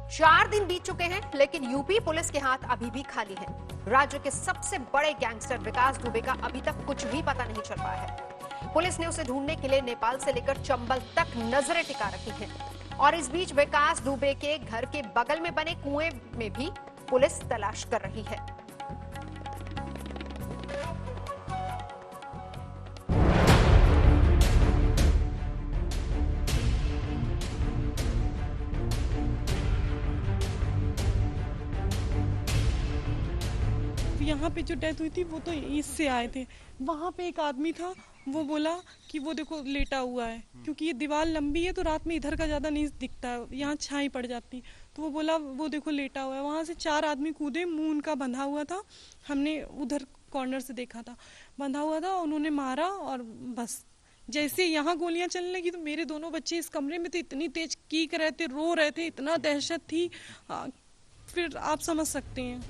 4 दिन बीत चुके हैं, लेकिन यूपी पुलिस के हाथ अभी भी खाली हैं। राज्य के सबसे बड़े गैंगस्टर विकास दुबे का अभी तक कुछ भी पता नहीं चल पाया है। पुलिस ने उसे ढूंढने के लिए नेपाल से लेकर चंबल तक नजरें टिका रखी हैं। और इस बीच विकास दुबे के घर के बगल में बने कुएं में भी पुलिस तलाश कर रही है। यहाँ पे जो डेथ हुई थी वो तो ईस्ट से आए थे। वहाँ पे एक आदमी था, वो बोला कि वो देखो लेटा हुआ है, क्योंकि ये दीवार लंबी है तो रात में इधर का ज्यादा नहीं दिखता है, यहाँ छाई पड़ जाती। तो वो बोला वो देखो लेटा हुआ है। वहाँ से 4 आदमी कूदे, मुंह उनका बंधा हुआ था, हमने उधर कॉर्नर से देखा था, बंधा हुआ था। उन्होंने मारा और बस जैसे यहाँ गोलियां चलने लगी तो मेरे दोनों बच्चे इस कमरे में थे, इतनी तेज कीक रहे थे, रो रहे थे, इतना दहशत थी, फिर आप समझ सकते हैं।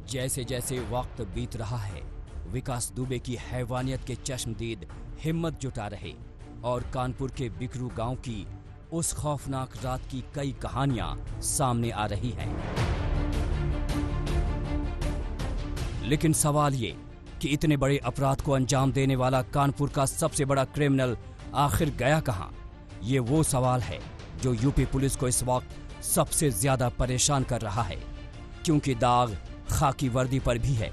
जैसे जैसे वक्त बीत रहा है, विकास दुबे की हैवानियत के चश्मदीद हिम्मत जुटा रहे और कानपुर के बिकरू गांव की उस खौफनाक रात की कई कहानियां सामने आ रही हैं। लेकिन सवाल ये कि इतने बड़े अपराध को अंजाम देने वाला कानपुर का सबसे बड़ा क्रिमिनल आखिर गया कहां? ये वो सवाल है जो यूपी पुलिस को इस वक्त सबसे ज्यादा परेशान कर रहा है, क्योंकि दाग खाकी वर्दी पर भी है।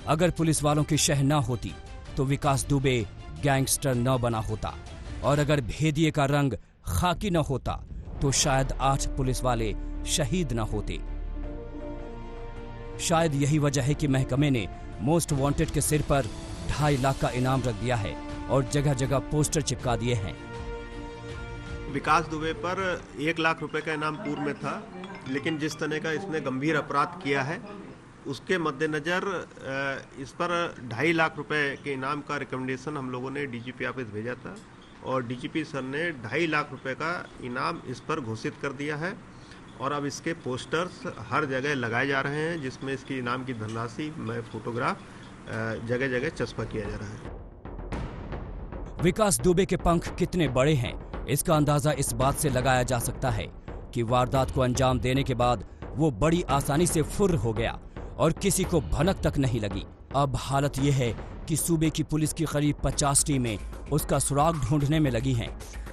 अगर पुलिस वालों की शह न होती तो विकास दुबे गैंगस्टर न बना होता, और अगर भेदिए का रंग खाकी न होता तो शायद 8 पुलिस वाले शहीद न होते। शायद यही वजह है कि महकमे ने मोस्ट वांटेड के सिर पर 2.5 लाख का इनाम रख दिया है और जगह जगह पोस्टर चिपका दिए हैं। विकास दुबे पर 1 लाख रुपए का इनाम पूर्व में था, लेकिन जिस तरह का इसने गंभीर अपराध किया है उसके मद्देनजर इस पर 2.5 लाख रुपए के इनाम का रिकमेंडेशन हम लोगों ने डीजीपी ऑफिस भेजा था और डीजीपी सर ने 2.5 लाख रुपए का इनाम इस पर घोषित कर दिया है। और अब इसके पोस्टर्स हर जगह लगाए जा रहे हैं, जिसमें इसकी इनाम की धनराशि में फोटोग्राफ जगह जगह चस्पा किया जा रहा है। विकास दुबे के पंख कितने बड़े हैं, इसका अंदाजा इस बात से लगाया जा सकता है कि वारदात को अंजाम देने के बाद वो बड़ी आसानी से फुर्र हो गया और किसी को भनक तक नहीं लगी। अब हालत यह है कि सूबे की पुलिस की करीब 50 टीमें उसका सुराग ढूंढने में लगी हैं।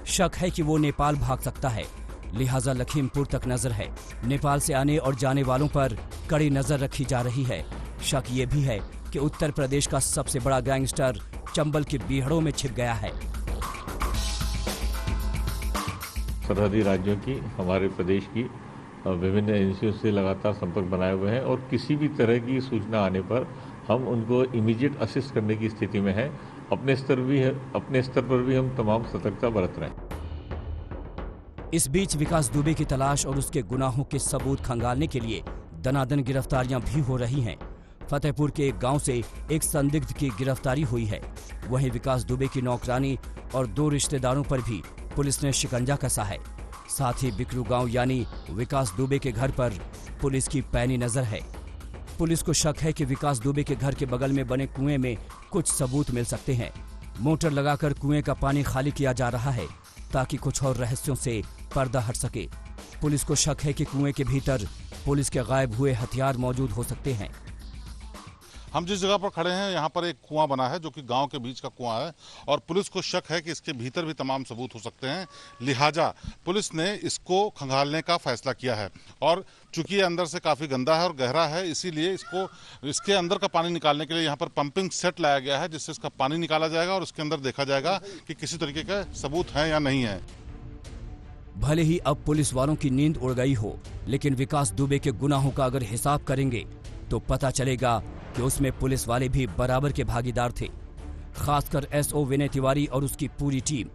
शक है कि वो नेपाल भाग सकता है, लिहाजा लखीमपुर तक नजर है। नेपाल से आने और जाने वालों पर कड़ी नजर रखी जा रही है। शक ये भी है कि उत्तर प्रदेश का सबसे बड़ा गैंगस्टर चंबल के बीहड़ों में छिप गया है। सरहदी राज्यों की, हमारे प्रदेश की विभिन्न एजेंसियों से लगातार संपर्क बनाए हुए हैं और किसी भी तरह की सूचना आने पर हम उनको इमीडिएट असिस्ट करने की स्थिति में हैं। अपने स्तर पर भी हम तमाम सतर्कता बरत रहे हैं। इस बीच विकास दुबे की तलाश और उसके गुनाहों के सबूत खंगालने के लिए दनादन गिरफ्तारियां भी हो रही हैं। फतेहपुर के एक गांव से एक संदिग्ध की गिरफ्तारी हुई है। वहीं विकास दुबे की नौकरानी और 2 रिश्तेदारों पर भी पुलिस ने शिकंजा कसा है। साथ ही बिकरू गांव यानी विकास दुबे के घर पर पुलिस की पैनी नजर है। पुलिस को शक है कि विकास दुबे के घर के बगल में बने कुएं में कुछ सबूत मिल सकते हैं। मोटर लगाकर कुएं का पानी खाली किया जा रहा है ताकि कुछ और रहस्यों से पर्दा हट सके। पुलिस को शक है कि कुएं के भीतर पुलिस के गायब हुए हथियार मौजूद हो सकते हैं। हम जिस जगह पर खड़े हैं यहाँ पर एक कुआं बना है जो कि गांव के बीच का कुआं है और पुलिस को शक है कि इसके भीतर भी तमाम सबूत हो सकते हैं। लिहाजा पुलिस ने इसको खंगालने का फैसला किया है और चूंकि ये अंदर से काफ़ी गंदा है और गहरा है, इसीलिए इसके अंदर का पानी निकालने के लिए यहाँ पर पंपिंग सेट लाया गया है, जिससे इसका पानी निकाला जाएगा और उसके अंदर देखा जाएगा कि किसी तरीके के सबूत हैं या नहीं है। भले ही अब पुलिस वालों की नींद उड़ गई हो, लेकिन विकास दुबे के गुनाहों का अगर हिसाब करेंगे तो पता चलेगा कि उसमें पुलिस वाले भी बराबर के भागीदार थे, खासकर एसओ विनय तिवारी और उसकी पूरी टीम।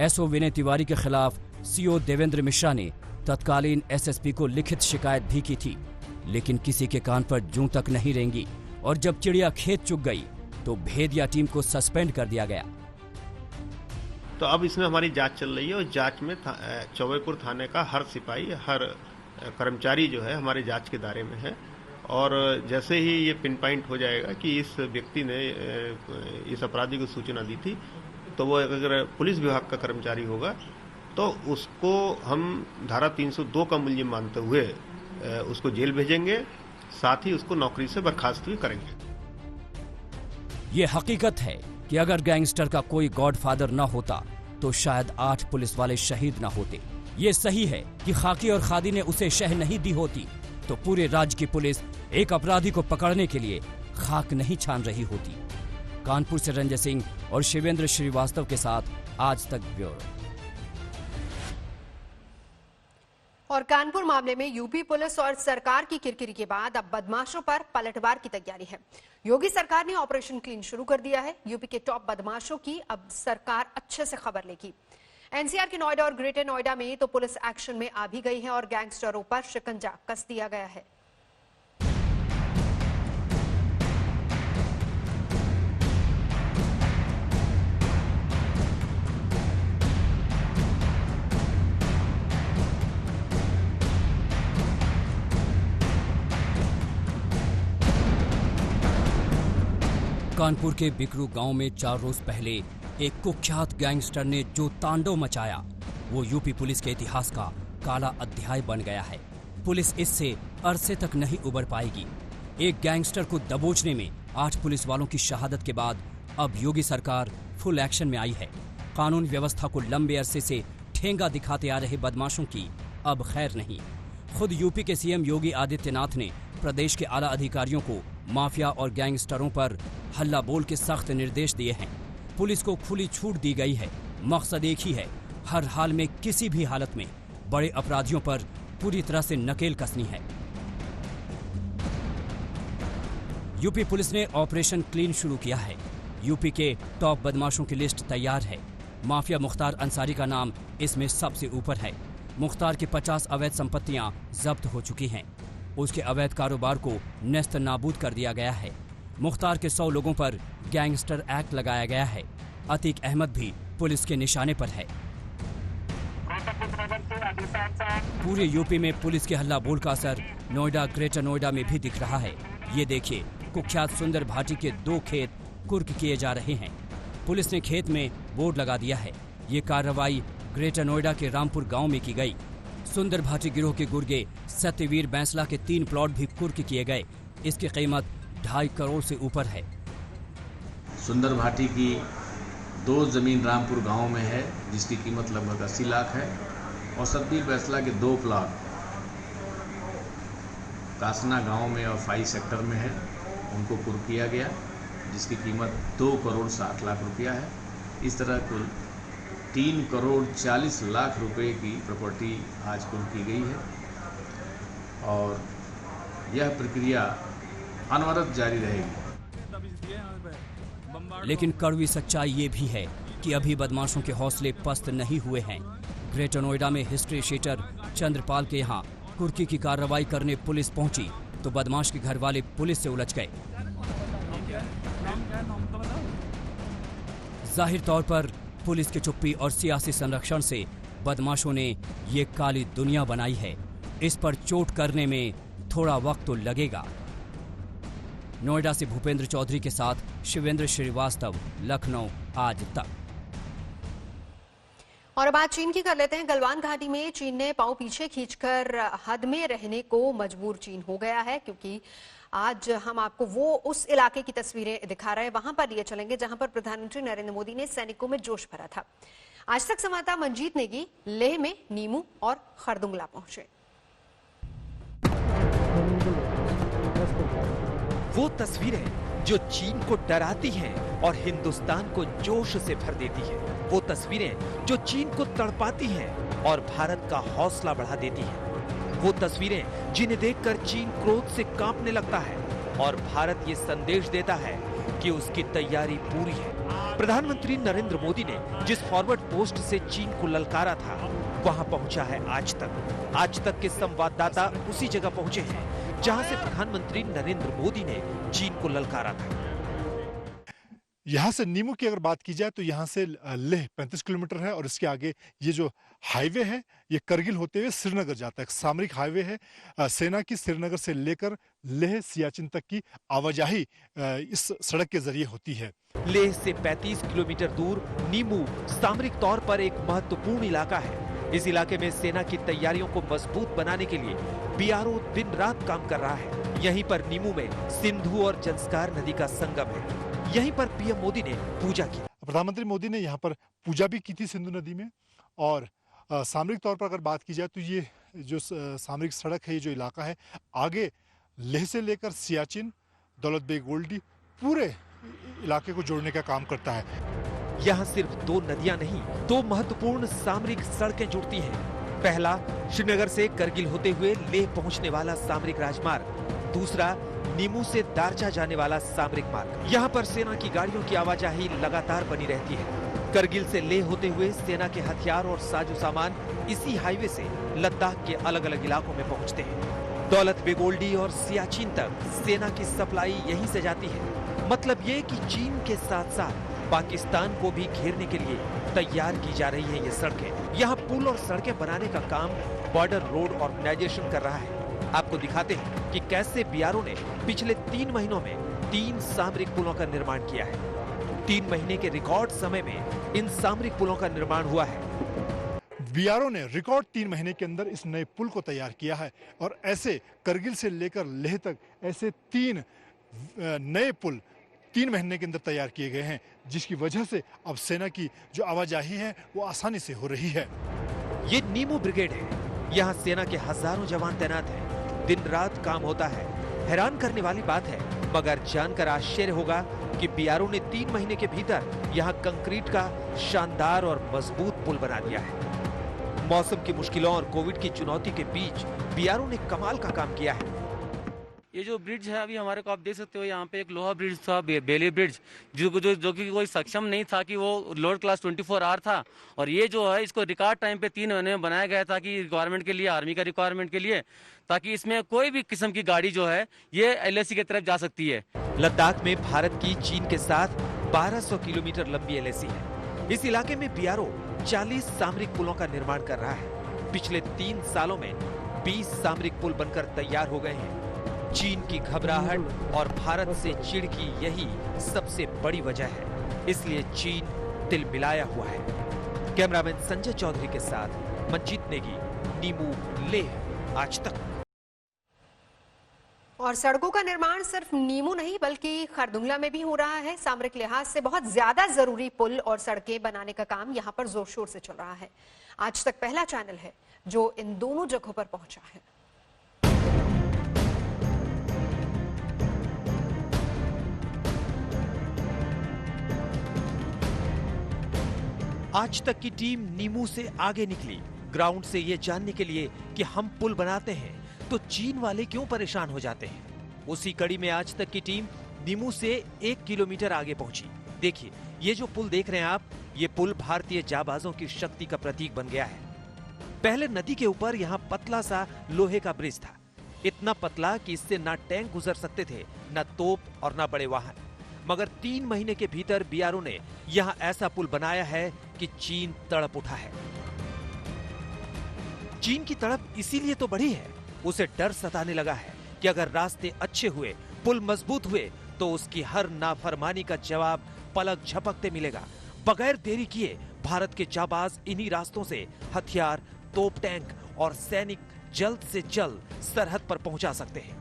एसओ विनय तिवारी के खिलाफ सीओ देवेंद्र मिश्रा ने तत्कालीन एसएसपी को लिखित शिकायत भी की थी, लेकिन किसी के कान पर जूं तक नहीं रेंगी और जब चिड़िया खेत चुग गई तो भेदिया टीम को सस्पेंड कर दिया गया। तो अब इसमें हमारी जांच चल रही है और जांच में चौबेपुर थाने का हर सिपाही, हर कर्मचारी जो है हमारे जांच के दायरे में है और जैसे ही ये पिन पॉइंट हो जाएगा कि इस व्यक्ति ने इस अपराधी को सूचना दी थी, तो वो अगर पुलिस विभाग का कर्मचारी होगा तो उसको हम धारा 302 का मुलजिम मानते हुए उसको जेल भेजेंगे, साथ ही उसको नौकरी से बर्खास्त भी करेंगे। ये हकीकत है कि अगर गैंगस्टर का कोई गॉडफादर न होता तो शायद 8 पुलिस वाले शहीद न होते। ये सही है कि खाकी और खादी ने उसे शह नहीं दी होती तो पूरे राज्य की पुलिस एक अपराधी को पकड़ने के लिए खाक नहीं छान रही होती। कानपुर से रंजय सिंह और शिवेंद्र श्रीवास्तव के साथ आज तक ब्यूरो। और कानपुर मामले में यूपी पुलिस और सरकार की किरकिरी के बाद अब बदमाशों पर पलटवार की तैयारी है। योगी सरकार ने ऑपरेशन क्लीन शुरू कर दिया है। यूपी के टॉप बदमाशों की अब सरकार अच्छे से खबर लेगी। एनसीआर के नोएडा और ग्रेटर नोएडा में तो पुलिस एक्शन में आ भी गई है और गैंगस्टरों पर शिकंजा कस दिया गया है। कानपुर के बिकरू गांव में 4 रोज पहले एक कुख्यात गैंगस्टर ने जो तांडव मचाया वो यूपी पुलिस के इतिहास का काला अध्याय बन गया है। पुलिस इससे अरसे तक नहीं उबर पाएगी। एक गैंगस्टर को दबोचने में 8 पुलिस वालों की शहादत के बाद अब योगी सरकार फुल एक्शन में आई है। कानून व्यवस्था को लंबे अरसे से ठेंगा दिखाते आ रहे बदमाशों की अब खैर नहीं। खुद यूपी के सीएम योगी आदित्यनाथ ने प्रदेश के आला अधिकारियों को माफिया और गैंगस्टरों पर हल्ला बोल के सख्त निर्देश दिए हैं। पुलिस को खुली छूट दी गई है। मकसद एक ही है, हर हाल में किसी भी हालत में बड़े अपराधियों पर पूरी तरह से नकेल कसनी है। यूपी पुलिस ने ऑपरेशन क्लीन शुरू किया है। यूपी के टॉप बदमाशों की लिस्ट तैयार है। माफिया मुख्तार अंसारी का नाम इसमें सबसे ऊपर है। मुख्तार की 50 अवैध संपत्तियां जब्त हो चुकी हैं। उसके अवैध कारोबार को नेस्त नाबूद कर दिया गया है। मुख्तार के 100 लोगों पर गैंगस्टर एक्ट लगाया गया है। अतीक अहमद भी पुलिस के निशाने पर है। पूरे यूपी में पुलिस के हल्ला बोल का असर नोएडा, ग्रेटर नोएडा में भी दिख रहा है। ये देखिए, कुख्यात सुंदर भाटी के 2 खेत कुर्क किए जा रहे हैं। पुलिस ने खेत में बोर्ड लगा दिया है। ये कार्रवाई ग्रेटर नोएडा के रामपुर गांव में की गई। सुंदर भाटी गिरोह के गुर्गे सत्यवीर बैंसला के 3 प्लॉट भी कुर्क किए गए। इसकी कीमत 2.5 करोड़ से ऊपर है। सुंदर भाटी की 2 जमीन रामपुर गांव में है जिसकी कीमत लगभग 80 लाख है और सत्यवीर बैंसला के 2 प्लॉट कासना गांव में और 5 सेक्टर में है, उनको कुर्क किया गया जिसकी कीमत 2 करोड़ 60 लाख रुपया है। इस तरह कुल 3 करोड़ 40 लाख रुपए की प्रॉपर्टी आज कुर्क की गई है और यह प्रक्रिया अनवरत जारी रहेगी। लेकिन कड़वी सच्चाई ये भी है कि अभी बदमाशों के हौसले पस्त नहीं हुए हैं। ग्रेटर नोएडा में हिस्ट्री शीटर चंद्रपाल के यहाँ कुर्की की कार्रवाई करने पुलिस पहुंची तो बदमाश के घर वाले पुलिस से उलझ गए। जाहिर तौर पर पुलिस की चुप्पी और सियासी संरक्षण से बदमाशों ने ये काली दुनिया बनाई है। इस पर चोट करने में थोड़ा वक्त तो लगेगा। नोएडा से भूपेंद्र चौधरी के साथ शिवेंद्र श्रीवास्तव, लखनऊ आज तक। और अब बात चीन की कर लेते हैं। गलवान घाटी में चीन ने पांव पीछे खींचकर हद में रहने को मजबूर चीन हो गया है, क्योंकि आज हम आपको वो उस इलाके की तस्वीरें दिखा रहे हैं। वहां पर लिए चलेंगे जहां पर प्रधानमंत्री नरेंद्र मोदी ने सैनिकों में जोश भरा था। आज तक संवाददाता मंजीत नेगी लेह में नीमू और खरदुंगला पहुंचे। वो तस्वीरें जो चीन को डराती हैं और हिंदुस्तान को जोश से भर देती है। वो तस्वीरें जो चीन को तड़पाती हैं और भारत का हौसला बढ़ा देती हैं। वो तस्वीरें जिन्हें देखकर चीन क्रोध से कांपने लगता है और भारत ये संदेश देता है कि उसकी तैयारी पूरी है। प्रधानमंत्री नरेंद्र मोदी ने जिस फॉरवर्ड पोस्ट से चीन को ललकारा था वहां पहुंचा है आज तक। आज तक के संवाददाता उसी जगह पहुंचे हैं जहां से प्रधानमंत्री नरेंद्र मोदी ने चीन को ललकारा था। यहाँ से नीमू की अगर बात की जाए तो यहाँ से लेह 35 किलोमीटर है और इसके आगे ये जो हाईवे है ये करगिल होते हुए श्रीनगर जाता है। सामरिक हाईवे है। सेना की श्रीनगर से लेकर लेह सियाचिन तक की आवाजाही इस सड़क के जरिए होती है। लेह से 35 किलोमीटर दूर नीमू सामरिक तौर पर एक महत्वपूर्ण इलाका है। इस इलाके में सेना की तैयारियों को मजबूत बनाने के लिए बीआरओ दिन रात काम कर रहा है। यहीं पर नीमू में सिंधु और जंस्कार नदी का संगम है। यहीं पर पीएम मोदी ने पूजा की। प्रधानमंत्री मोदी ने यहाँ पर पूजा भी की थी सिंधु नदी में। और सामरिक तौर पर अगर बात की जाए तो ये जो सामरिक सड़क है, ये जो इलाका है, आगे लेह से लेकर सियाचिन, दौलत बेग ओल्डी पूरे इलाके को जोड़ने का काम करता है। यहाँ सिर्फ 2 नदियां नहीं, 2 महत्वपूर्ण सामरिक सड़कें जुड़ती हैं। पहला श्रीनगर से करगिल होते हुए लेह पहुंचने वाला सामरिक राजमार्ग, दूसरा नीमू से दारचा जाने वाला सामरिक मार्ग। यहाँ पर सेना की गाड़ियों की आवाजाही लगातार बनी रहती है। करगिल से लेह होते हुए सेना के हथियार और साजो सामान इसी हाईवे से लद्दाख के अलग अलग इलाकों में पहुंचते हैं। दौलत बेग ओल्डी और सियाचिन तक सेना की सप्लाई यहीं से जाती है। मतलब ये कि चीन के साथ साथ पाकिस्तान को भी घेरने के लिए तैयार की जा रही है ये सड़कें। यहाँ पुल और सड़कें बनाने का काम बॉर्डर रोड ऑर्गेनाइजेशन कर रहा है। आपको दिखाते हैं कि कैसे बीआरओ ने पिछले 3 महीनों में 3 सामरिक पुलों का निर्माण किया है। 3 महीने के रिकॉर्ड समय में इन सामरिक पुलों का निर्माण हुआ है। बीआरओ ने रिकॉर्ड 3 महीने के अंदर इस नए पुल को तैयार किया है और ऐसे करगिल से लेकर लेह तक ऐसे 3 नए पुल 3 महीने के अंदर तैयार किए गए हैं, जिसकी वजह से अब सेना की जो आवाजाही है वो आसानी से हो रही है। ये नीमू ब्रिगेड है। यहाँ सेना के हजारों जवान तैनात हैं। दिन रात काम होता है। हैरान करने वाली बात है, मगर जानकर आश्चर्य होगा कि बीआरओ ने 3 महीने के भीतर यहाँ कंक्रीट का शानदार और मजबूत पुल बना दिया है। मौसम की मुश्किलों और कोविड की चुनौती के बीच बीआरओ ने कमाल का काम किया है। ये जो ब्रिज है अभी हमारे को आप देख सकते हो, यहाँ पे एक लोहा ब्रिज था, बेली ब्रिज, जो कि कोई सक्षम नहीं था कि वो लोड क्लास 24 आर था। और ये जो है इसको रिकॉर्ड टाइम पे 3 महीने में बनाया गया था कि रिक्वायरमेंट के लिए, आर्मी का रिक्वायरमेंट के लिए, ताकि इसमें कोई भी किस्म की गाड़ी जो है ये LAC की तरफ जा सकती है। लद्दाख में भारत की चीन के साथ 1200 किलोमीटर लंबी LAC है। इस इलाके में बीआरओ 40 सामरिक पुलों का निर्माण कर रहा है। पिछले 3 सालों में 20 सामरिक पुल बनकर तैयार हो गए हैं। चीन की घबराहट और भारत से चिढ़ की यही सबसे बड़ी वजह है। इसलिए चीन दिल मिलाया हुआ है। कैमरामैन संजय चौधरी के साथ मंजीत नेगी, नीमू, लेह, आज तक। और सड़कों का निर्माण सिर्फ नीमू नहीं बल्कि खरदुंगला में भी हो रहा है। सामरिक लिहाज से बहुत ज्यादा जरूरी पुल और सड़कें बनाने का काम यहां पर जोर शोर से चल रहा है। आज तक पहला चैनल है जो इन दोनों जगहों पर पहुंचा है। आज तक की टीम नीमू से आगे निकली, ग्राउंड से ये जानने के लिए कि हम पुल बनाते हैं तो चीन वाले क्यों परेशान हो जाते हैं। उसी कड़ी में आज तक की टीम नीमू से 1 किलोमीटर आगे पहुंची। देखिए, ये जो पुल देख रहे हैं आप, ये पुल भारतीय जाबाजों की शक्ति का प्रतीक बन गया है। पहले नदी के ऊपर यहाँ पतला सा लोहे का ब्रिज था, इतना पतला कि इससे ना टैंक गुजर सकते थे, ना तोप और ना बड़े वाहन। मगर 3 महीने के भीतर बीआरओ ने यहाँ ऐसा पुल बनाया है कि चीन तड़प उठा है। चीन की तड़प इसीलिए तो बढ़ी है, उसे डर सताने लगा है कि अगर रास्ते अच्छे हुए, पुल मजबूत हुए, तो उसकी हर नाफरमानी का जवाब पलक झपकते मिलेगा। बगैर देरी किए भारत के जाबाज इन्हीं रास्तों से हथियार, तोप, टैंक और सैनिक जल्द से जल्द सरहद पर पहुंचा सकते हैं।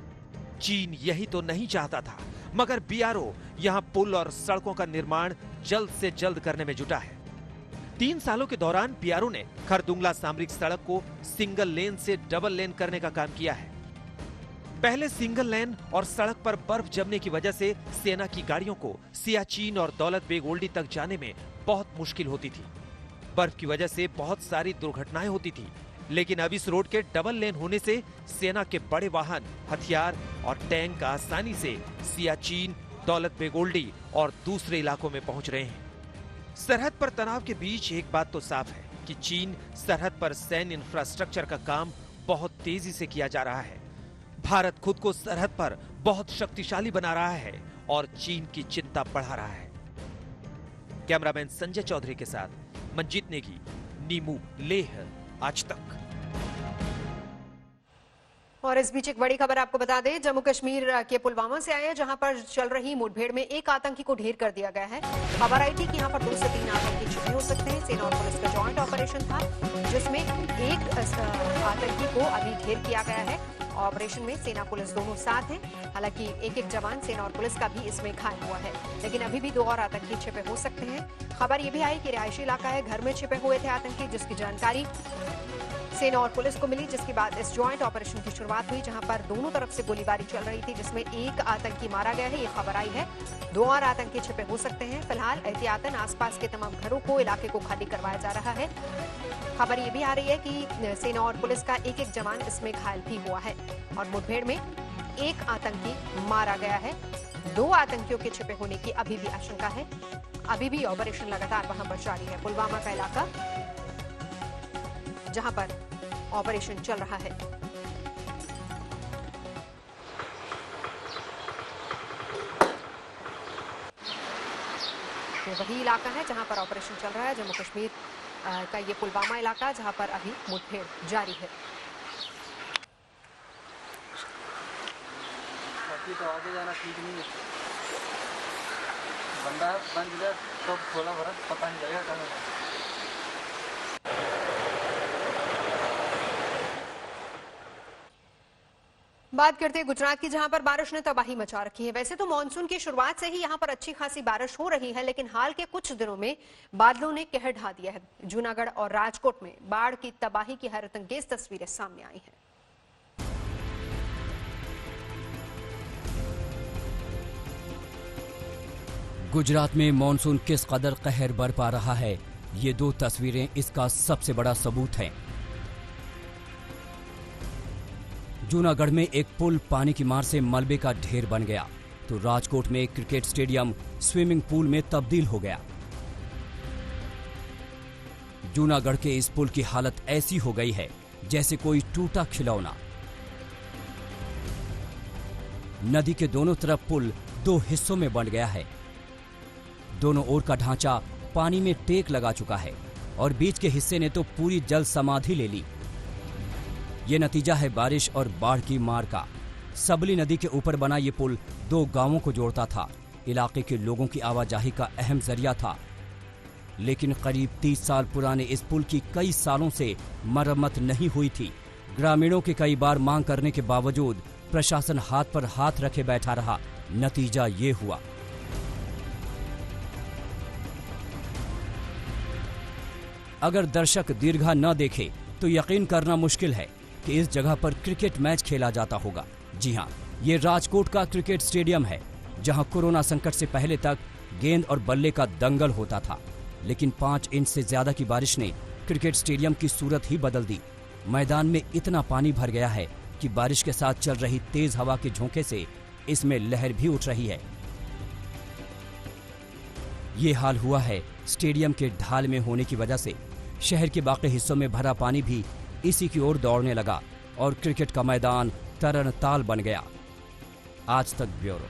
चीन यही तो नहीं चाहता था, मगर बीआरओ यहां पुल और सड़कों का निर्माण जल्द से जल्द करने में जुटा है। 3 सालों के दौरान बीआरओ ने खरदुंगला सामरिक सड़क को सिंगल लेन से डबल लेन करने का काम किया है। पहले सिंगल लेन और सड़क पर बर्फ जमने की वजह से सेना की गाड़ियों को सियाचिन और दौलत बेग ओल्डी तक जाने में बहुत मुश्किल होती थी। बर्फ की वजह से बहुत सारी दुर्घटनाएं होती थी, लेकिन अब इस रोड के डबल लेन होने से सेना के बड़े वाहन, हथियार और टैंक आसानी से सियाचिन, दौलत बेग ओल्डी और दूसरे इलाकों में पहुंच रहे हैं। सरहद पर तनाव के बीच एक बात तो साफ है कि चीन सरहद पर सैन्य इंफ्रास्ट्रक्चर का काम बहुत तेजी से किया जा रहा है। भारत खुद को सरहद पर बहुत शक्तिशाली बना रहा है और चीन की चिंता बढ़ा रहा है। कैमरामैन संजय चौधरी के साथ मंजीत नेगी, नीमू, लेह, आज तक। और इस बीच एक बड़ी खबर आपको बता दें, जम्मू कश्मीर के पुलवामा से आए हैं, जहां पर चल रही मुठभेड़ में एक आतंकी को ढेर कर दिया गया है। खबर आई थी कि यहां पर 2 से 3 आतंकी छिपे हो सकते हैं। सेना और पुलिस का जॉइंट ऑपरेशन था, जिसमें एक आतंकी को अभी ढेर किया गया है। ऑपरेशन में सेना पुलिस दोनों साथ हैं। हालांकि एक जवान सेना और पुलिस का भी इसमें घायल हुआ है, लेकिन अभी भी 2 और आतंकी छिपे हो सकते हैं। खबर यह भी आई कि रिहायशी इलाका है, घर में छिपे हुए थे आतंकी, जिसकी जानकारी सेना और पुलिस को मिली, जिसके बाद इस ज्वाइंट ऑपरेशन की शुरुआत हुई, जहां पर दोनों तरफ से गोलीबारी चल रही थी, जिसमें एक आतंकी मारा गया है। ये खबर आई है। 2 और आतंकी छिपे हो सकते हैं। फिलहाल एहतियातन आसपास के तमाम घरों को, इलाके को खाली करवाया जा रहा है। खबर ये भी आ रही है कि सेना और पुलिस का एक जवान इसमें घायल भी हुआ है और मुठभेड़ में एक आतंकी मारा गया है। 2 आतंकियों के छिपे होने की अभी भी आशंका है। अभी भी ऑपरेशन लगातार वहां पर जारी है। पुलवामा का इलाका, जहां पर ऑपरेशन चल रहा है। ये वही इलाका है जहां पर ऑपरेशन चल रहा है, जम्मू कश्मीर का ये पुलवामा इलाका, जहां पर अभी मुठभेड़ जारी है। तो आगे जाना ठीक नहीं है, बंदा बंद जाए तो थोड़ा भरा पता नहीं लगेगा कहाँ है। बात करते हैं गुजरात की, जहां पर बारिश ने तबाही मचा रखी है। वैसे तो मानसून की शुरुआत से ही यहां पर अच्छी खासी बारिश हो रही है, लेकिन हाल के कुछ दिनों में बादलों ने कहर ढा दिया है। जूनागढ़ और राजकोट में बाढ़ की तबाही की हैरतअंगेज तस्वीरें सामने आई हैं। गुजरात में मानसून किस कदर कहर बरपा रहा है, ये 2 तस्वीरें इसका सबसे बड़ा सबूत हैं। जूनागढ़ में एक पुल पानी की मार से मलबे का ढेर बन गया, तो राजकोट में एक क्रिकेट स्टेडियम स्विमिंग पूल में तब्दील हो गया। जूनागढ़ के इस पुल की हालत ऐसी हो गई है जैसे कोई टूटा खिलौना। नदी के दोनों तरफ पुल 2 हिस्सों में बंट गया है। दोनों ओर का ढांचा पानी में टेक लगा चुका है और बीच के हिस्से ने तो पूरी जल समाधि ले ली। ये नतीजा है बारिश और बाढ़ की मार का। सबली नदी के ऊपर बना ये पुल 2 गांवों को जोड़ता था, इलाके के लोगों की आवाजाही का अहम जरिया था। लेकिन करीब 30 साल पुराने इस पुल की कई सालों से मरम्मत नहीं हुई थी। ग्रामीणों की कई बार मांग करने के बावजूद प्रशासन हाथ पर हाथ रखे बैठा रहा। नतीजा ये हुआ। अगर दर्शक दीर्घा न देखे तो यकीन करना मुश्किल है कि इस जगह पर क्रिकेट मैच खेला जाता होगा। जी हां, ये राजकोट का क्रिकेट स्टेडियम है, जहां कोरोना संकट से पहले तक गेंद और बल्ले का दंगल होता था। लेकिन 5 इंच से ज्यादा की बारिश ने क्रिकेट स्टेडियम की सूरत ही बदल दी। मैदान में इतना पानी भर गया है कि बारिश के साथ चल रही तेज हवा के झोंके से इसमें लहर भी उठ रही है। ये हाल हुआ है स्टेडियम के ढाल में होने की वजह से। शहर के बाकी हिस्सों में भरा पानी भी इसी की ओर दौड़ने लगा और क्रिकेट का मैदान तरन ताल बन गया। आज तक ब्यूरो।